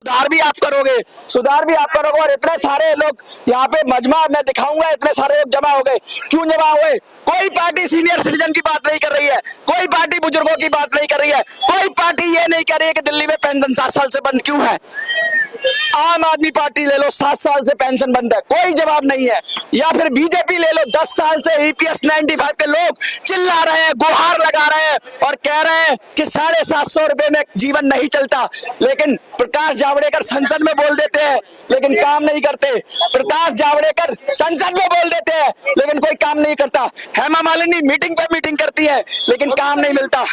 सुधार भी आप करोगे, सुधार भी आप करोगे। और इतने सारे लोग यहाँ पे मजमा मैं दिखाऊंगा, इतने सारे लोग जमा हो गए। क्यों जमा हुए? कोई पार्टी सीनियर सिटीजन की बात नहीं कर रही है, कोई पार्टी बुजुर्गों की बात नहीं कर रही है, कोई पार्टी ये नहीं कर रही है कि दिल्ली में पेंशन 7 साल से बंद क्यों है। आम आदमी पार्टी ले लो, 7 साल से पेंशन बंद है, कोई जवाब नहीं है। या फिर बीजेपी ले लो, 10 साल से ईपीएस 95 के लोग चिल्ला रहे हैं, गुहार लगा रहे हैं और कह रहे हैं कि 750 रुपए में जीवन नहीं चलता। लेकिन प्रकाश जावड़ेकर संसद में बोल देते हैं लेकिन काम नहीं करते। प्रकाश जावड़ेकर संसद में बोल देते हैं लेकिन कोई काम नहीं करता। हेमा मालिनी मीटिंग पे मीटिंग करती है लेकिन काम नहीं मिलता,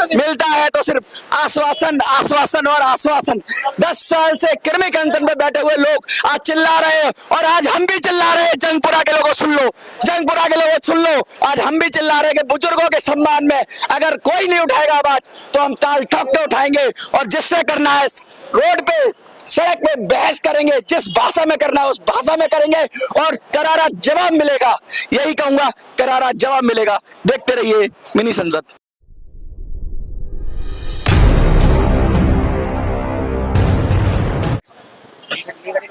मिलता है तो सिर्फ आश्वासन, आश्वासन और आश्वासन। 10 साल से कृमि कंसन पे बैठे हुए लोग आज चिल्ला रहे हैं और आज हम भी चिल्ला रहे हैं। जंगपुरा के लोगों सुन लो, जंगपुरा के लोगों सुन लो, आज हम भी चिल्ला रहे हैं कि बुजुर्गों के सम्मान में अगर कोई नहीं उठाएगा आवाज तो हम ताल ठोक के उठाएंगे। और जिससे करना है रोड पे, सड़क पे बहस करेंगे, जिस भाषा में करना है उस भाषा में करेंगे और करारा जवाब मिलेगा। यही कहूंगा, करारा जवाब मिलेगा। देखते रहिए मिनी संसद।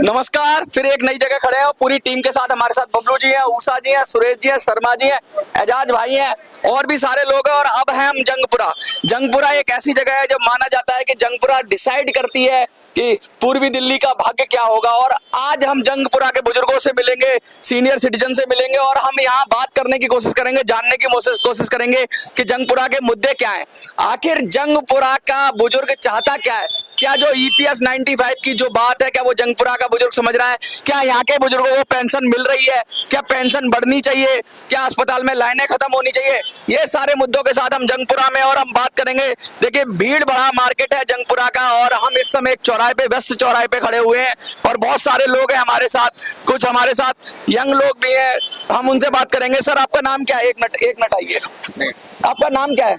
नमस्कार, फिर एक नई जगह खड़े हैं और पूरी टीम के साथ हमारे साथ बबलू जी हैं, उषा जी हैं, सुरेश जी हैं, शर्मा जी हैं, एजाज भाई हैं और भी सारे लोग हैं। और अब हैं हम जंगपुरा। जंगपुरा एक ऐसी जगह है जब माना जाता है कि जंगपुरा डिसाइड करती है कि पूर्वी दिल्ली का भाग्य क्या होगा। और आज हम जंगपुरा के बुजुर्गों से मिलेंगे, सीनियर सिटीजन से मिलेंगे और हम यहाँ बात करने की कोशिश करेंगे, जानने की कोशिश करेंगे कि जंगपुरा के मुद्दे क्या हैं। आखिर जंगपुरा का बुजुर्ग चाहता क्या है? क्या जो ईपीएस 95 की जो बात है, क्या वो जंगपुरा का बुजुर्ग समझ रहा है? क्या यहाँ के बुजुर्गों को पेंशन मिल रही है? क्या पेंशन बढ़नी चाहिए? क्या अस्पताल में लाइनें खत्म होनी चाहिए? ये सारे मुद्दों के साथ हम जंगपुरा में और हम बात करेंगे। देखिए, भीड़ बड़ा मार्केट है जंगपुरा का और हम इस समय एक चौराहे पे, व्यस्त चौराहे पे खड़े हुए हैं और बहुत सारे लोग हैं हमारे साथ, कुछ हमारे साथ यंग लोग भी हैं, हम उनसे बात करेंगे। सर, आपका नाम क्या है? एक मिनट आइए, आपका नाम क्या है?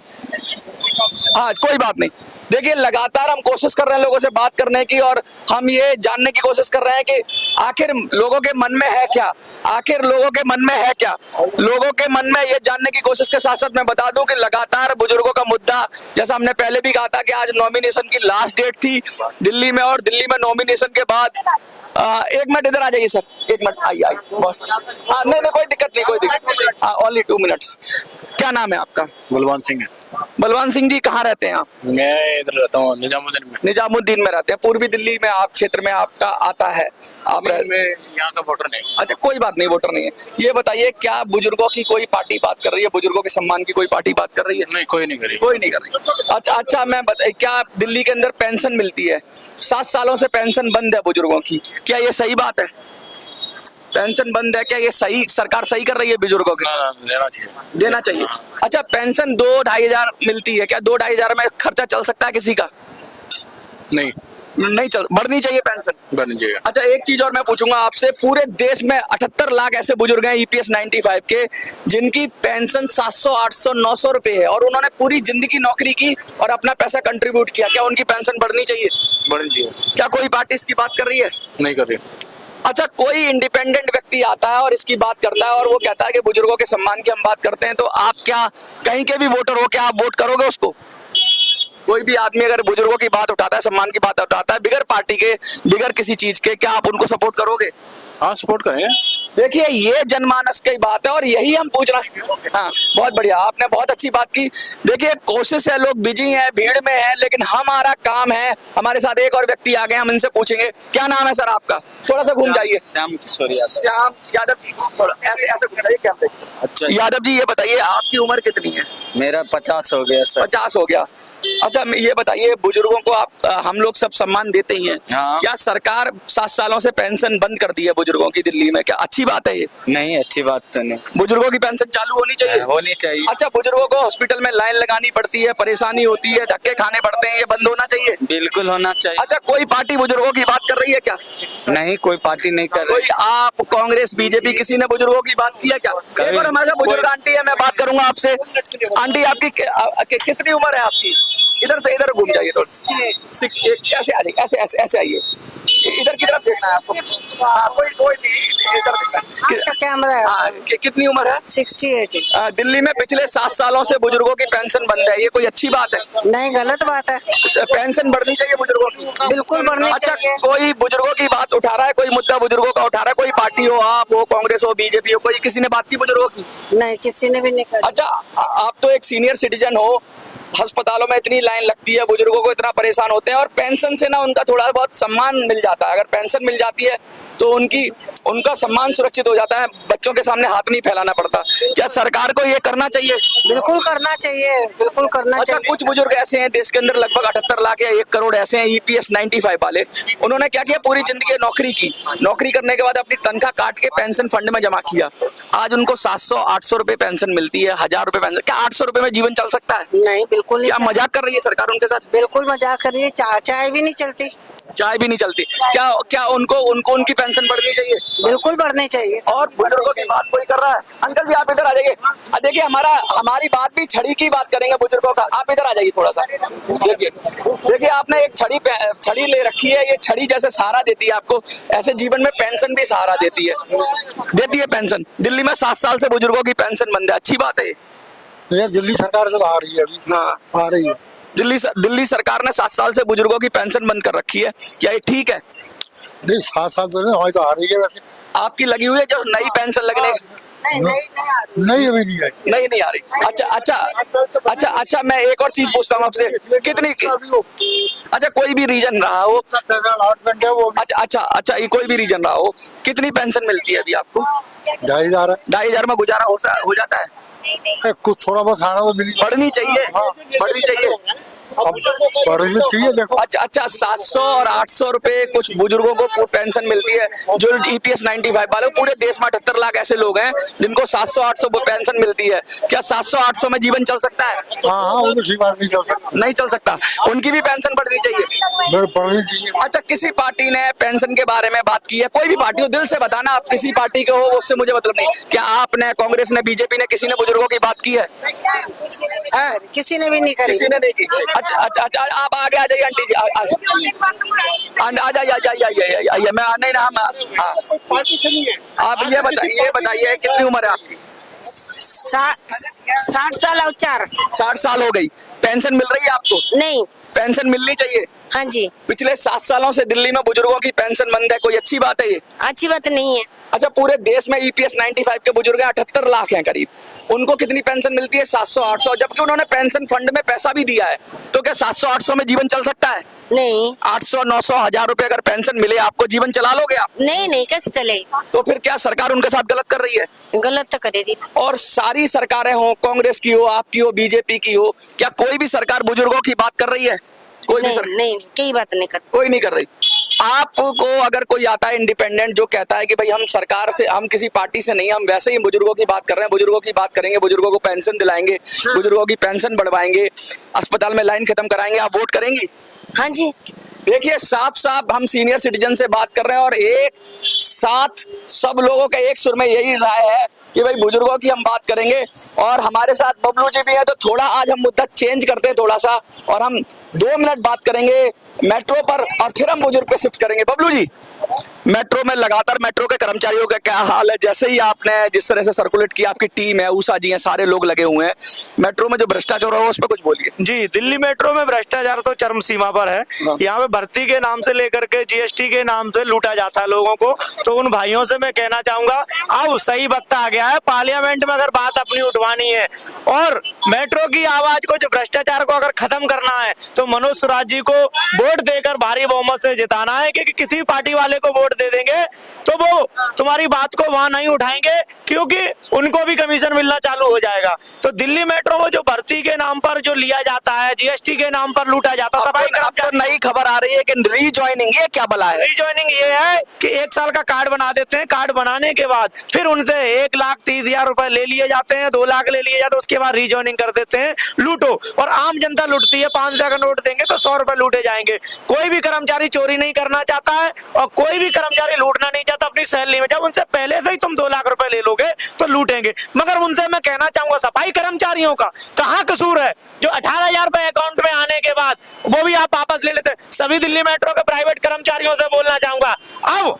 हाँ, कोई बात नहीं। देखिए, लगातार हम कोशिश कर रहे हैं लोगों से बात करने की और हम ये जानने की कोशिश कर रहे हैं कि आखिर लोगों के मन में है क्या, आखिर लोगों के मन में है क्या। लोगों के मन में ये जानने की कोशिश के साथ साथ मैं बता दूं कि लगातार बुजुर्गों का मुद्दा, जैसा हमने पहले भी कहा था कि आज नॉमिनेशन की लास्ट डेट थी दिल्ली में और दिल्ली में नॉमिनेशन के बाद एक मिनट इधर आ जाइए सर, एक मिनट आइए। नहीं, कोई दिक्कत नहीं, कोई दिक्कत। Only 2 minutes. क्या नाम है आपका? बलवान सिंह है। बलवान सिंह जी, कहाँ रहते हैं आप? मैं इधर रहता हूँ, निजामुद्दीन में। निजामुद्दीन में रहते हैं। पूर्वी दिल्ली में आप क्षेत्र में आपका आता है, आप में यहाँ का वोटर नहीं। अच्छा, कोई बात नहीं, वोटर नहीं है। ये बताइए, क्या बुजुर्गों की कोई पार्टी बात कर रही है? बुजुर्गों के सम्मान की कोई पार्टी बात कर रही है? नहीं, कोई नहीं करी, कोई नहीं कर रही। अच्छा, मैं क्या दिल्ली के अंदर पेंशन मिलती है? 7 सालों से पेंशन बंद है बुजुर्गों की, क्या ये सही बात है? पेंशन बंद है, क्या ये सही, सरकार सही कर रही है बुजुर्गों के? देना चाहिए, देना चाहिए। अच्छा, पेंशन 2-2.5 हजार मिलती है, क्या 2-2.5 हजार में खर्चा चल सकता है किसी का? नहीं चल, बढ़नी चाहिए पेंशन, बढ़नी चाहिए। अच्छा, एक चीज और मैं पूछूंगा आपसे, पूरे देश में 78 लाख ऐसे बुजुर्ग हैं ईपीएस 95 के जिनकी पेंशन 700, 800, 900 रुपए है और उन्होंने पूरी जिंदगी नौकरी की और अपना पैसा कंट्रीब्यूट किया। क्या उनकी पेंशन बढ़नी चाहिए? बढ़नी चाहिए। क्या कोई पार्टी इसकी बात कर रही है? नहीं कर रही। अच्छा, कोई इंडिपेंडेंट व्यक्ति आता है और इसकी बात करता है और वो कहता है कि बुजुर्गों के सम्मान की हम बात करते हैं, तो आप क्या कहीं के भी वोटर हो, क्या आप वोट करोगे उसको? कोई भी आदमी अगर बुजुर्गों की बात उठाता है, सम्मान की बात उठाता है, बिगर पार्टी के, बिगर किसी चीज के, क्या आप उनको सपोर्ट करोगे? हाँ, सपोर्ट करेंगे। देखिए, ये जनमानस की बात है और यही हम पूछ रहे हैं। हाँ, बहुत बढ़िया, आपने बहुत अच्छी बात की। देखिए, कोशिश है, लोग बिजी हैं, भीड़ में हैं, लेकिन हमारा काम है। हमारे साथ एक और व्यक्ति आ गए, हम इनसे पूछेंगे। क्या नाम है सर आपका? थोड़ा सा घूम जाइए। श्याम किशोर यादव। श्याम यादव जी, ऐसे घूम जाइए। क्या अच्छा यादव जी, ये बताइए आपकी उम्र कितनी है? मेरा 50 हो गया सर। 50 हो गया। अच्छा, ये बताइए, बुजुर्गों को हम लोग सब सम्मान देते ही हैं। हाँ। क्या सरकार 7 सालों से पेंशन बंद कर दी है बुजुर्गों की दिल्ली में? क्या अच्छी बात है ये? नहीं, अच्छी बात तो नहीं। बुजुर्गों की पेंशन चालू होनी चाहिए। होनी चाहिए। अच्छा, बुजुर्गों को हॉस्पिटल में लाइन लगानी पड़ती है, परेशानी होती है, धक्के खाने पड़ते हैं, ये बंद होना चाहिए। बिल्कुल होना चाहिए। अच्छा, कोई पार्टी बुजुर्गों की बात कर रही है क्या? नहीं, कोई पार्टी नहीं कर रही। कोई आप, कांग्रेस, बीजेपी, किसी ने बुजुर्गों की बात की है क्या? एक और हमारे बुजुर्ग आंटी है, मैं बात करूंगा आपसे। आंटी, आपकी कितनी उम्र है आपकी? इधर घूम जाइए थोड़ा। 6, ऐसे आ जाइए, ऐसे आइए। इधर की तरफ देखना है आपको। हाँ, कोई नहीं, इधर देखना है। अच्छा कैमरा है। हाँ, कितनी उम्र है? 68। दिल्ली में पिछले 7 सालों से बुजुर्गों की पेंशन बंद है, ये कोई अच्छी बात है? नहीं, गलत बात है। पेंशन बढ़नी चाहिए बुजुर्गों की। बिल्कुल बढ़नी अच्छा, चाहिए। कोई बुजुर्गों की बात उठा रहा है, कोई मुद्दा बुजुर्गों का उठा रहा है, कोई पार्टी हो, आप हो, कांग्रेस हो, बीजेपी हो, कोई किसी ने बात की बुजुर्गों की? नहीं, किसी ने भी नहीं कहा। अच्छा, आप तो एक सीनियर सिटीजन हो, अस्पतालों में इतनी लाइन लगती है, बुजुर्गों को इतना परेशान होते हैं, और पेंशन से ना उनका थोड़ा बहुत सम्मान मिल जाता है। अगर पेंशन मिल जाती है तो उनका सम्मान सुरक्षित हो जाता है, बच्चों के सामने हाथ नहीं फैलाना पड़ता। क्या सरकार को ये करना चाहिए? बिल्कुल करना चाहिए, बिल्कुल करना अच्छा, चाहिए। कुछ बुजुर्ग ऐसे हैं देश के अंदर, लगभग 78 लाख या 1 करोड़ ऐसे हैं EPS 95 वाले। उन्होंने क्या किया, पूरी जिंदगी नौकरी की, नौकरी करने के बाद अपनी तनख्वाह काट के पेंशन फंड में जमा किया। आज उनको 700-800 रुपए पेंशन मिलती है, 1000 रुपए पेंशन। क्या 800 रुपए में जीवन चल सकता है? नहीं, बिल्कुल नहीं। क्या मजाक कर रही है सरकार उनके साथ? बिल्कुल मजाक करिए। चाय भी नहीं चलती। चाय भी नहीं चलती। क्या उनको उनकी पेंशन बढ़नी चाहिए? बिल्कुल बढ़नी चाहिए। और बुजुर्गों की बात कोई कर रहा है? अंकल जी, आप इधर आ जाइए। देखिए, हमारी बात भी छड़ी की बात करेंगे बुजुर्गों का। आप इधर आ जाइए थोड़ा सा। देखिए, आपने एक छड़ी ले रखी है। ये छड़ी जैसे सहारा देती है आपको, ऐसे जीवन में पेंशन भी सहारा देती है पेंशन। दिल्ली में 7 साल से बुजुर्गों की पेंशन बंद है, अच्छी बात है यार दिल्ली सरकार से आ रही है अभी। हाँ, आ रही है। दिल्ली सरकार ने 7 साल से बुजुर्गों की पेंशन बंद कर रखी है, क्या ये ठीक है? नहीं, 7 साल से नहीं, तो आ रही है वैसे। आपकी लगी हुई है जो नई पेंशन लगने? नहीं, अभी नहीं आई। नहीं आ रही। अच्छा, मैं एक और चीज पूछता हूँ आपसे, कितनी? अच्छा, कोई भी रीजन रहा हो। अच्छा, ये कोई भी रीजन रहा हो, कितनी पेंशन मिलती है अभी आपको? 2,500 में गुजारा हो जाता है? कुछ थोड़ा बहुत सारा तो मिली। बढ़नी चाहिए, बढ़नी चाहिए। बढ़नी चाहिए। देखो, अच्छा, 700 और 800 रुपए कुछ बुजुर्गों को पेंशन मिलती है, जो EPS 95 वाले। पूरे देश में 78 लाख ऐसे लोग हैं जिनको 700-800 पेंशन मिलती है। क्या 700-800 में जीवन चल सकता है? हाँ, वो तो ठीक बात नहीं चल सकता। नहीं चल सकता। उनकी भी पेंशन बढ़नी चाहिए। बढ़नी चाहिए। अच्छा, किसी पार्टी ने पेंशन के बारे में बात की है? कोई भी पार्टी हो, दिल से बताना, आप किसी पार्टी के हो, उससे मुझे मतलब नहीं। क्या आपने, कांग्रेस ने, बीजेपी ने, किसी ने बुजुर्गों की बात की है? किसी ने भी नहीं करी। किसी ने नहीं की। अच्छा, आप आगे आ जाइए आंटी जी। आ जाइए। मैं नहीं ना, आप ये बताइए कितनी उम्र है आपकी? 60 साल और 4। 60 साल हो गई। पेंशन मिल रही है आपको? नहीं। पेंशन मिलनी चाहिए। हाँ जी। पिछले 7 सालों से दिल्ली में बुजुर्गों की पेंशन बंद है, कोई अच्छी बात है ये? अच्छी बात नहीं है। अच्छा, पूरे देश में EPS 95 के बुजुर्ग 78 लाख हैं करीब, उनको कितनी पेंशन मिलती है? 700-800, जबकि उन्होंने पेंशन फंड में पैसा भी दिया है। तो क्या 700-800 में जीवन चल सकता है? नहीं। 800-900 1000 रुपए अगर पेंशन मिले आपको, जीवन चला लोगे आप? नहीं, कैसे चलेगा? तो फिर क्या सरकार उनके साथ गलत कर रही है? गलत तो करेगी। और सारी सरकारें हो, कांग्रेस की हो, आपकी हो, बीजेपी की हो, क्या कोई भी सरकार बुजुर्गों की बात कर रही है? कोई भी सरकार नहीं, कई बात नहीं कर। कोई नहीं कर रही। आपको अगर कोई आता है इंडिपेंडेंट जो कहता है कि भाई हम सरकार से, हम किसी पार्टी से नहीं, हम वैसे ही बुजुर्गों की बात कर रहे हैं, बुजुर्गों की बात करेंगे, बुजुर्गों को पेंशन दिलाएंगे, बुजुर्गों की पेंशन बढ़वाएंगे, अस्पताल में लाइन खत्म कराएंगे, आप वोट करेंगी? हाँ जी। देखिए, साफ हम सीनियर सिटीजन से बात कर रहे हैं, और एक साथ सब लोगों का एक सुर में यही राय है कि भाई बुजुर्गों की हम बात करेंगे। और हमारे साथ बबलू जी भी है, तो थोड़ा आज हम मुद्दा चेंज करते हैं थोड़ा सा, और हम 2 मिनट बात करेंगे मेट्रो पर, और फिर हम बुजुर्ग पे शिफ्ट करेंगे। बबलू जी, मेट्रो में लगातार मेट्रो के कर्मचारियों का क्या हाल है? जैसे ही आपने जिस तरह से सर्कुलेट किया, आपकी टीम है, उषा जी हैं, सारे लोग लगे हुए हैं, मेट्रो में जो भ्रष्टाचार हो उस पर कुछ बोलिए। जी, दिल्ली मेट्रो में भ्रष्टाचार तो चरम सीमा पर है। यहाँ पे भर्ती के नाम से लेकर के GST के नाम से लूटा जाता है लोगों को। तो उन भाइयों से मैं कहना चाहूंगा, आओ सही वक्त आ गया है, पार्लियामेंट में अगर बात अपनी उठवानी है और मेट्रो की आवाज को, जो भ्रष्टाचार को अगर खत्म करना है, तो मनोज सुराज जी को वोट देकर भारी बहुमत से जिताना है। क्योंकि किसी पार्टी वाले को वोट दे देंगे तो वो तुम्हारी बात को वहां नहीं उठाएंगे, क्योंकि उनको भी कमीशन मिलना चालू हो जाएगा। तो दिल्ली मेट्रो को जो भर्ती के नाम पर जो लिया जाता है, GST के नाम पर लूटा जाता है। अब तो नई खबर आ रही है कि रीजॉइनिंग, ये क्या बला है? रीजॉइनिंग ये है कि 1 साल का कार्ड बना देते हैं, कार्ड बनाने के बाद फिर उनसे 1,30,000 रुपए ले लिए जाते हैं, 2 लाख ले लिए जाते हैं, उसके बाद रीजॉइनिंग कर देते हैं। लूटो, और आम जनता लूटती है। 500 का नोट देंगे तो 100 रुपए लूटे जाएंगे। कोई भी कर्मचारी चोरी नहीं करना चाहता है, और कोई भी कर्मचारी लूटना नहीं चाहता अपनी सैलरी में। जब उनसे पहले से ही तुम 2 लाख रुपए ले लोगे तो लूटेंगे। मगर उनसे मैं कहना चाहूंगा, सफाई कर्मचारियों का कहाँ कसूर है जो 18,000 रुपए अकाउंट में आने के बाद वो भी आप वापस ले लेते। सभी दिल्ली मेट्रो के प्राइवेट कर्मचारियों से बोलना चाहूंगा, अब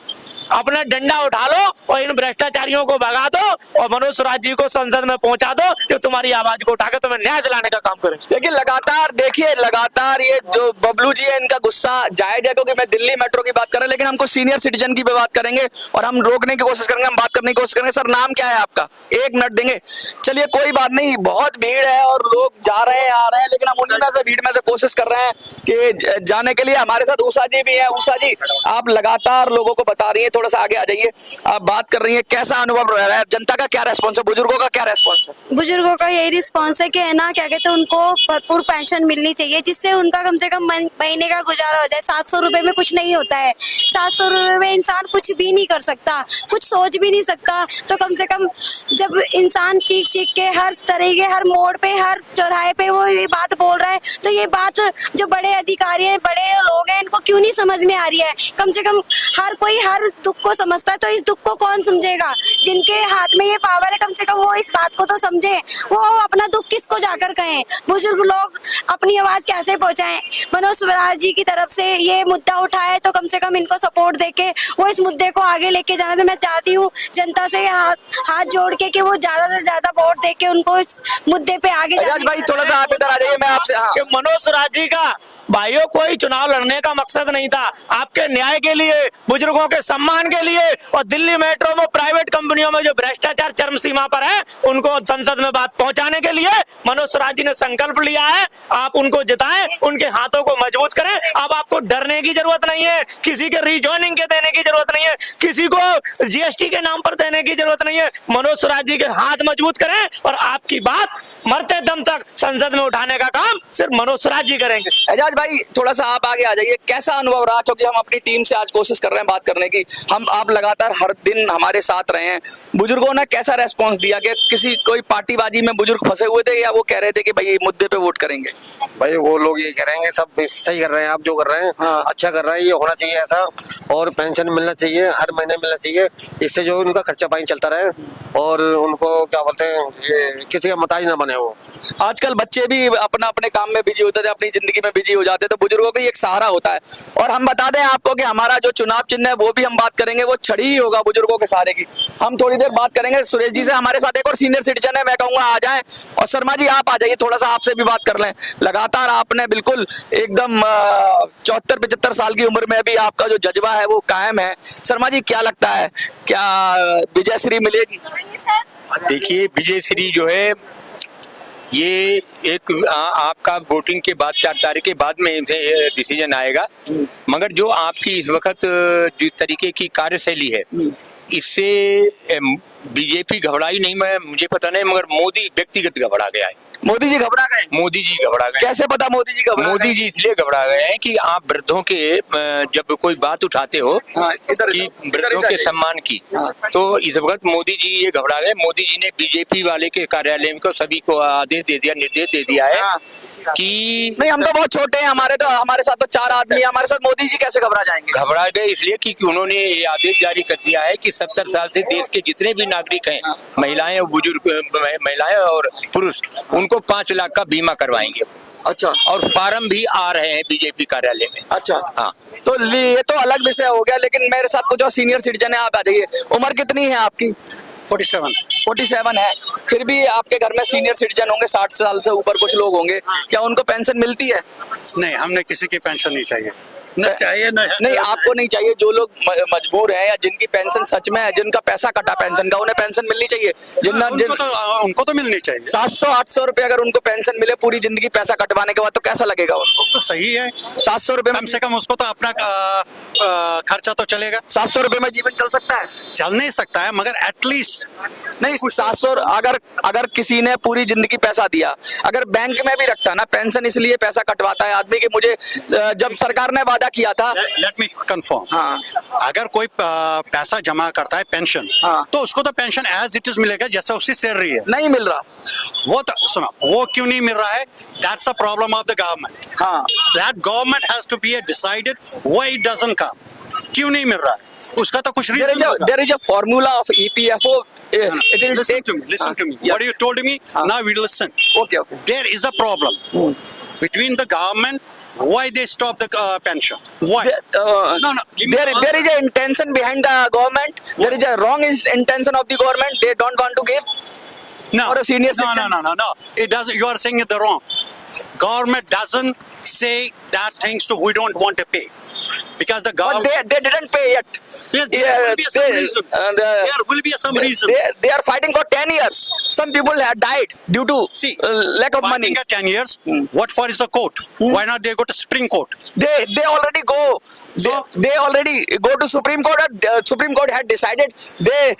अपना डंडा उठा लो और इन भ्रष्टाचारियों को भगा दो और मनोज सुराज जी को संसद में पहुंचा दो, जो तुम्हारी आवाज को उठाकर तुम्हें न्याय दिलाने का काम करें। लेकिन लगातार ये जो बबलू जी है इनका गुस्सा जायज है, क्योंकि मैं दिल्ली मेट्रो की बात कर रहा हूं, लेकिन हमको सीनियर सिटीजन की भी बात करेंगे और हम रोकने की कोशिश करेंगे, हम बात करने की कोशिश करेंगे। सर नाम क्या है आपका? 1 मिनट देंगे? चलिए कोई बात नहीं, बहुत भीड़ है और लोग जा रहे हैं आ रहे हैं, लेकिन हम उन्हीं में से भीड़ में से कोशिश कर रहे हैं कि जाने के लिए। हमारे साथ उषा जी भी है। उषा जी, आप लगातार लोगों को बता रही है, थोड़ा सा आगे आ जाइए, आप बात कर रही है, कैसा अनुभव रह रहा है? जनता का क्या रेस्पॉन्स है? बुजुर्गों का क्या रेस्पॉन्स है? बुजुर्गों का यही रिस्पॉन्स है कि है ना, क्या कहते हैं, उनको भरपूर पेंशन मिलनी चाहिए, जिससे उनका कम से कम महीने का गुजारा हो जाए। 700 रुपए में कुछ नहीं होता है। 700 रुपए में इंसान कुछ भी नहीं कर सकता, कुछ सोच भी नहीं सकता। तो कम से कम जब इंसान चीख चीख के हर तरीके, हर मोड़ पे, हर चौराहे पे वो ये बात बोल रहा है, तो ये बात जो बड़े अधिकारी हैं, बड़े लोग हैं, इनको क्यों नहीं समझ में आ रही है? कम से कम हर कोई हर दुख को समझता है, तो इस दुख को कौन समझेगा? जिनके हाथ में ये पावर है, कम से कम वो इस बात को तो समझे। वो अपना दुख किसको जाकर कहें? बुजुर्ग लोग अपनी आवाज कैसे पहुंचाएं? मनोज सुराज जी की तरफ से ये मुद्दा उठाए, तो कम से कम इनको सपोर्ट देके वो इस मुद्दे को आगे लेके जाना। तो मैं चाहती हूँ जनता से हाथ जोड़ के कि वो ज्यादा से ज्यादा वोट देके उनको इस मुद्दे पे आगे एजाज भाई थोड़ा सा आप इधर आ जाइए, मैं आपसे कि मनोज सुराज जी का भाइयों कोई चुनाव लड़ने का मकसद नहीं था। आपके न्याय के लिए, बुजुर्गों के सम्मान के लिए और दिल्ली मेट्रो में प्राइवेट कंपनियों में जो भ्रष्टाचार चरम सीमा पर है उनको संसद में बात पहुंचाने के लिए मनोज सुराज जी ने संकल्प लिया है। आप उनको जिताएं, उनके हाथों को मजबूत करें। अब आपको डरने की जरूरत नहीं है, किसी के रिजॉइनिंग के देने की जरूरत नहीं है, किसी को जीएसटी के नाम पर देने की जरूरत नहीं है। मनोज सुराज जी के हाथ मजबूत करें और आपकी बात मरते दम तक संसद में उठाने का काम सिर्फ मनोज सुराज जी करेंगे। एजाज भाई थोड़ा सा आप आगे आ जाइए, कैसा अनुभव रहा? क्योंकि हम अपनी टीम से आज कोशिश कर रहे हैं बात करने की, आप लगातार हर दिन हमारे साथ रहे हैं। बुजुर्गों ने कैसा रेस्पॉन्स दिया? कि किसी कोई पार्टीबाजी में बुजुर्ग फंसे हुए थे या वो कह रहे थे कि भाई मुद्दे पे वोट करेंगे? भाई वो लोग ये करेंगे, सब सही कर रहे हैं, आप जो कर रहे हैं हाँ। अच्छा कर रहे हैं, ये होना चाहिए ऐसा। और पेंशन मिलना चाहिए, हर महीने मिलना चाहिए, इससे जो उनका खर्चा पानी चलता रहे और उनको क्या बोलते हैं, ये किसी का मोहताज ना बने वो। आजकल बच्चे भी अपना अपने काम में बिजी होते थे, अपनी जिंदगी में बिजी हो जाते, तो बुजुर्गों का एक सहारा होता है। और हम बता दें आपको कि हमारा जो चुनाव चिन्ह है वो भी हम बात करेंगे, वो छड़ी ही होगा बुजुर्गों के सहारे की। हम थोड़ी देर बात करेंगे सुरेश जी से। हमारे साथ एक और सीनियर सिटीजन है, मैं कहूंगा आ जाएं। और शर्मा जी आप आ जाइए, थोड़ा सा आपसे भी बात कर लें। लगातार आपने बिल्कुल एकदम 74-75 साल की उम्र में भी आपका जो जज्बा है वो कायम है। शर्मा जी क्या लगता है, क्या विजय श्री मिलेगी? देखिए विजय श्री जो है ये एक आपका वोटिंग के बाद 4 तारीख के बाद में डिसीजन आएगा। मगर जो आपकी इस वक्त जिस तरीके की कार्यशैली है इससे बीजेपी घबराई नहीं, मुझे पता नहीं, मगर मोदी व्यक्तिगत घबरा गया है। मोदी जी घबरा गए? मोदी जी घबरा गए। कैसे पता मोदी जी घबरा? मोदी जी इसलिए घबरा गए हैं कि आप वृद्धों के जब कोई बात उठाते हो कि वृद्धों के सम्मान की, तो इस वक्त मोदी जी ये घबरा गए। मोदी जी ने बीजेपी वाले के कार्यालय को सभी को आदेश दे दिया, निर्देश दे दिया है कि नहीं हम तो बहुत छोटे हैं, हमारे साथ तो 4 आदमी है, हमारे साथ मोदी जी कैसे घबरा जाएंगे? घबरा गए इसलिए कि उन्होंने ये आदेश जारी कर दिया है कि 70 साल से देश के जितने भी नागरिक हैं, महिलाएं और बुजुर्ग, महिलाएं और पुरुष, उनको 5 लाख का बीमा करवाएंगे। अच्छा। और फार्म भी आ रहे हैं बीजेपी कार्यालय में। अच्छा हाँ, तो ये तो अलग विषय हो गया, लेकिन मेरे साथ कुछ और सीनियर सिटीजन है, आप आ जाइए। उम्र कितनी है आपकी? 47 है। फिर भी आपके घर में सीनियर सिटीजन होंगे, 60 साल से ऊपर कुछ लोग होंगे, क्या उनको पेंशन मिलती है? नहीं, हमने किसी की पेंशन नहीं चाहिए, नहीं आपको नहीं चाहिए। जो लोग मजबूर हैं या जिनकी पेंशन सच में है, जिनका पैसा कटा पेंशन का, उन्हें पेंशन मिलनी चाहिए। उनको तो मिलनी चाहिए। 700-800 रुपए अगर उनको पेंशन मिले पूरी जिंदगी पैसा कटवाने के बाद, तो कैसा लगेगा उनको? तो सही है, 700 रुपए कम से कम उसको तो अपना खर्चा तो चलेगा। 700 रुपए में जीवन चल सकता है? चल नहीं सकता है, मगर एटलीस्ट नहीं 700 अगर किसी ने पूरी जिंदगी पैसा दिया, अगर बैंक में भी रखता ना पेंशन, इसलिए पैसा कटवाता है आदमी कि मुझे जब सरकार ने वादा किया था। लेट मी कंफर्म, हाँ। अगर कोई पैसा जमा करता है पेंशन, हाँ। तो उसको तो पेंशन एज इट इज मिलेगा जैसा उसकी सैलरी है। नहीं मिल रहा वो तो सुनो, वो क्यों नहीं मिल रहा है? That's a problem of the government. हाँ। That government has to be decided why it doesn't come. क्यों नहीं मिल रहा है? उसका तो कुछ there is reason a there is a formula of EPFO. It will listen take. to me, listen to me. Yes. What you told me, now we listen. Okay, okay. There is a problem between the government. Why they stop the pension? Why? No. Give me There is an intention behind the government. There is a wrong intention of the government. They don't want to give. No. For a senior no, citizen. no. It doesn't. You are saying it the wrong. Government doesn't say that things to we don't want to pay. Because the But government. they didn't pay yet. Yes, there will be some reason. There will be some reason. They are fighting for 10 years. Some people have died due to See, lack of money. fighting at 10 years. What for is the court? Why not they go to Supreme Court? They already go. They already go to Supreme Court. Supreme Court had decided they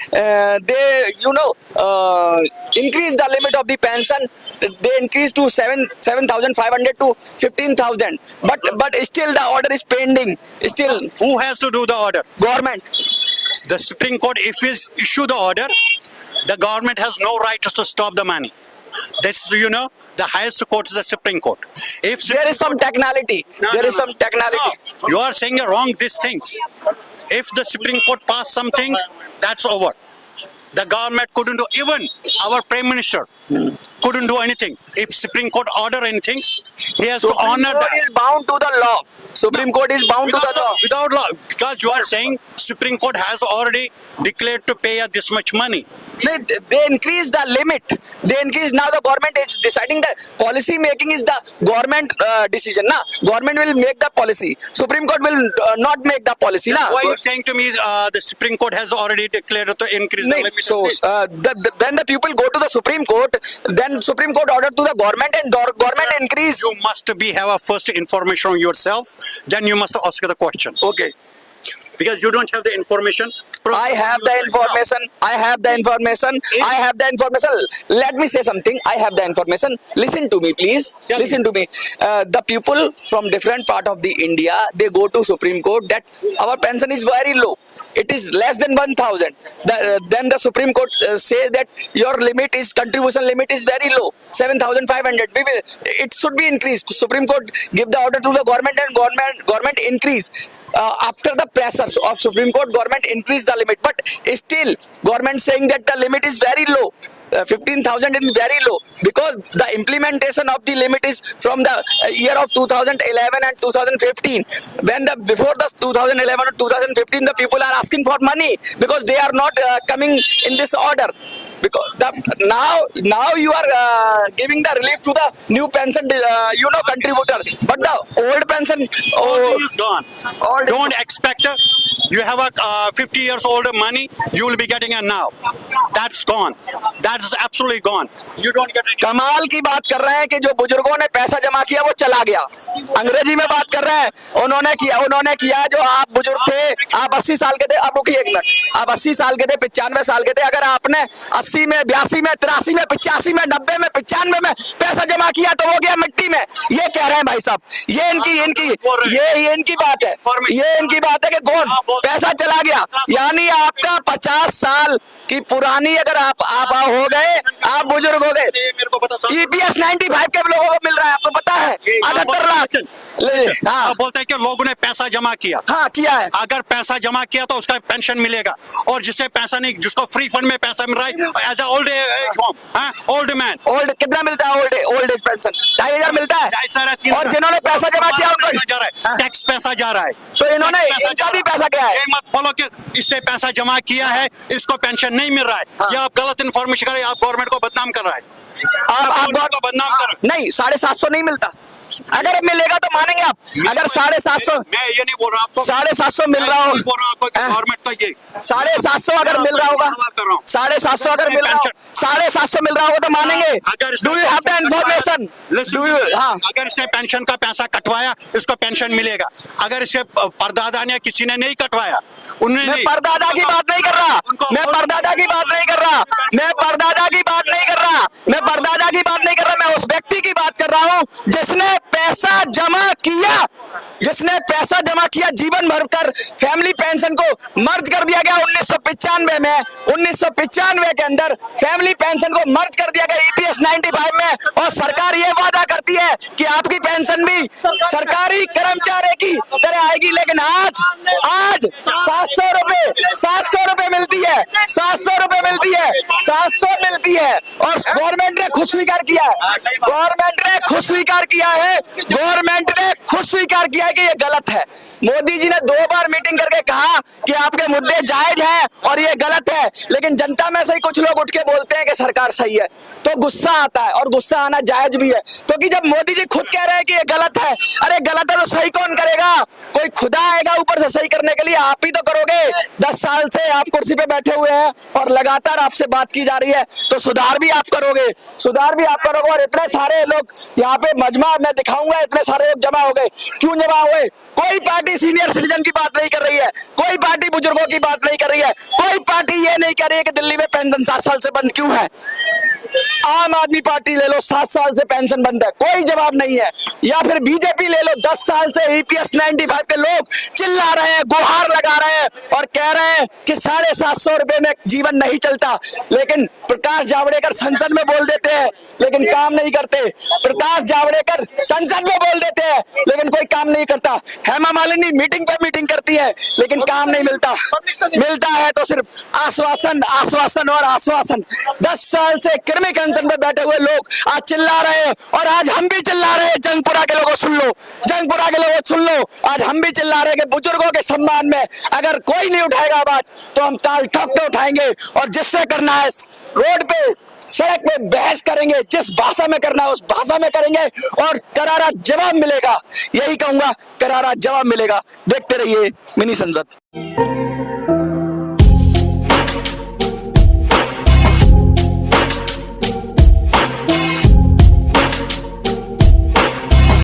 increase the limit of the pension. They increased to 7,500 to 15,000. But still the order is pending. Still Who has to do the order? government. The Supreme Court, if is issue the order, the government has no right to stop the money. This is, the highest court is the Supreme Court. If There is some technicality. There is some technicality. No, you are saying wrong these things. If the Supreme Court passed something, that's over. The government couldn't do, even our Prime Minister couldn't do anything. If Supreme Court order anything, he has to Supreme honor Court that. is bound to the law. Supreme Court is bound to the law. Without law, because you are saying Supreme Court has already declared to pay this much money. They increase the limit. They increase. Now the government is deciding that policy making is the government decision. Now government will make the policy. Supreme Court will not make the policy. Then Na? why you saying to me the Supreme Court has already declared to increase the Nahi, limit? so when the people go to the Supreme Court, then Supreme Court order to the government and government increase. You must have a first information on yourself. Then you must ask the question. Okay. Because you don't have the information. I have the information. I have the information. I have the information. Let me say something. I have the information. Listen to me, please. Tell me. Listen to me. The people from different part of the India, they go to Supreme Court that our pension is very low. It is less than 1,000. Then the Supreme Court say that your limit is contribution limit is very low, 7,500. It should be increased. Supreme Court give the order to the government and government increase. After the pressures of Supreme Court, government increase the limit, but still government saying that the limit is very low. 15,000 is very low because the implementation of the limit is from the year of 2011 and 2015. When before the 2011 or 2015, the people are asking for money because they are not coming in this order. Because now you are giving the relief to the new pension contributor, but the old pension All is gone. Old- Don't expect you have a 50 years old money you will be getting it now. That's gone. That's absolutely gone. You don't get it. कमाल की बात कर रहे हैं कि जो बुजुर्गों ने पैसा जमा किया वो चला गया। अंग्रेजी में बात कर रहे हैं, उन्होंने किया जो आप बुजुर्ग थे, आप 80 साल के थे, आप रुकिए एक मिनट, आप 80 साल के थे, 95 साल के थे, अगर आपने 80 में, 82 में, 83 में, 85 में, 90 में, 95 में पैसा जमा किया तो वो गया मिट्टी में। ये कह रहे हैं भाई साहब, ये इनकी बात है, ये इनकी बात है कि कौन पैसा चला गया, यानी आपका 50 साल की पुरानी अगर आप हो गए, आप बुजुर्ग हो गए, मेरे को पता EPS 95 के लोगों को मिल रहा है, आपको पता है 78 लाख। हाँ बोलते हैं कि लोगों ने पैसा जमा किया। हाँ किया है। अगर पैसा जमा किया तो उसका पेंशन मिलेगा, और जिससे पैसा नहीं, जिसको फ्री फंड में पैसा मिल रहा है as old age home, old man, old कितना मिलता है? ओल्ड एज पेंशन 2,500 मिलता है, 2,500 और जिन्होंने पैसा जमा किया उनको जा रहा है, टैक्स पैसा जा रहा है। तो इन्होंने इनका भी पैसा क्या है? ये मत बोलो कि इससे पैसा जमा किया है इसको पेंशन नहीं मिल रहा है। ये आप गलत इन्फॉर्मेशन कर रहे हैं, आप गवर्नमेंट को बदनाम कर रहा है। आप गवर्नमेंट को बदनाम कर रहे हैं। नहीं 750 नहीं मिलता, अगर मिलेगा तो मानेंगे आप। अगर 750 मैं ये नहीं बोल रहा आपको, 750 मिल रहा हो, गवर्नमेंट का ये 750 अगर मिल रहा होगा, 750 अगर मिल रहा हो, 750 मिल रहा होगा तो मानेंगे। Do you have the information? अगर इसने पेंशन का पैसा कटवाया इसको पेंशन मिलेगा, अगर इसे परदादा ने किसी ने नहीं कटवाया, उन्होंने मैं परदादा की बात नहीं कर रहा, मैं परदादा की बात नहीं कर रहा, मैं परदादा की बात नहीं कर रहा, मैं परदादा की बात नहीं कर रहा, मैं उस व्यक्ति की बात कर रहा हूँ जिसने पैसा जमा किया जिसने पैसा जमा किया जीवन भर कर, फैमिली पेंशन को मर्ज कर दिया गया 1995 में। 1995 के अंदर फैमिली पेंशन को मर्ज कर दिया गया EPS 95 में, और सरकार ये वादा करती है कि आपकी पेंशन भी सरकारी कर्मचारी की तरह आएगी। लेकिन आज 700 रुपए मिलती है, 700 रुपए मिलती है, 700 मिलती है। और गवर्नमेंट ने खुद स्वीकार किया है, गवर्नमेंट ने खुद स्वीकार किया है, गवर्नमेंट ने खुद स्वीकार किया है कि ये गलत है। मोदी जी ने 2 बार मीटिंग करके कहा कि आपके मुद्दे जायज हैं और ये गलत है, लेकिन जनता में से ही कुछ लोग उठ के बोलते हैं कि सरकार सही है, तो गुस्सा आता है, और गुस्सा आना जायज भी है। क्योंकि जब मोदी जी खुद कह रहे हैं कि ये गलत है, अरे गलत है तो सही कौन करेगा? कोई खुदा आएगा ऊपर से सही करने के लिए? आप ही तो करोगे। 10 साल से आप कुर्सी पे बैठे हुए हैं और लगातार आपसे बात की जा रही है, तो सुधार भी आप करोगे, सुधार भी आप करोगे। और इतने सारे लोग यहाँ पे मजमा मैं दिखाऊंगा, इतने सारे लोग जमा हो गए। क्यों जमा हुए? कोई पार्टी सीनियर सिटीजन की बात नहीं कर रही है, कोई पार्टी बुजुर्गों की बात नहीं कर रही है, कोई पार्टी ये नहीं कह रही है कि दिल्ली में पेंशन 7 साल से बंद क्यों है। आम आदमी पार्टी ले लो, 7 साल से पेंशन बंद है, कोई जवाब नहीं है। या फिर बीजेपी ले लो, 10 साल से EPS 95 के लोग चिल्ला रहे हैं, गुहार लगा रहे हैं और कह रहे हैं कि 750 रुपए में जीवन नहीं चलता। लेकिन प्रकाश जावड़ेकर संसद में बोल देते हैं लेकिन काम नहीं करते। प्रकाश जावड़ेकर संसद में बोल देते हैं लेकिन कोई काम नहीं करता। हेमा मालिनी मीटिंग पे मीटिंग करती है लेकिन काम नहीं मिलता, मिलता है तो सिर्फ आश्वासन, आश्वासन और आश्वासन। 10 साल से कृमि कंचन पे बैठे हुए लोग आज चिल्ला रहे हैं, और आज हम भी चिल्ला रहे हैं। जंगपुरा के लोगों सुन लो, जंगपुरा के लोगों सुन लो, आज हम भी चिल्ला रहे हैं कि बुजुर्गों के सम्मान में अगर कोई नहीं उठाएगा आवाज तो हम ताल ठोक के उठाएंगे, और जिससे करना है रोड पे सड़क पे बहस करेंगे, जिस भाषा में करना है उस भाषा में करेंगे, और करारा जवाब मिलेगा। यही कहूंगा, करारा जवाब मिलेगा। देखते रहिए मिनी संसद।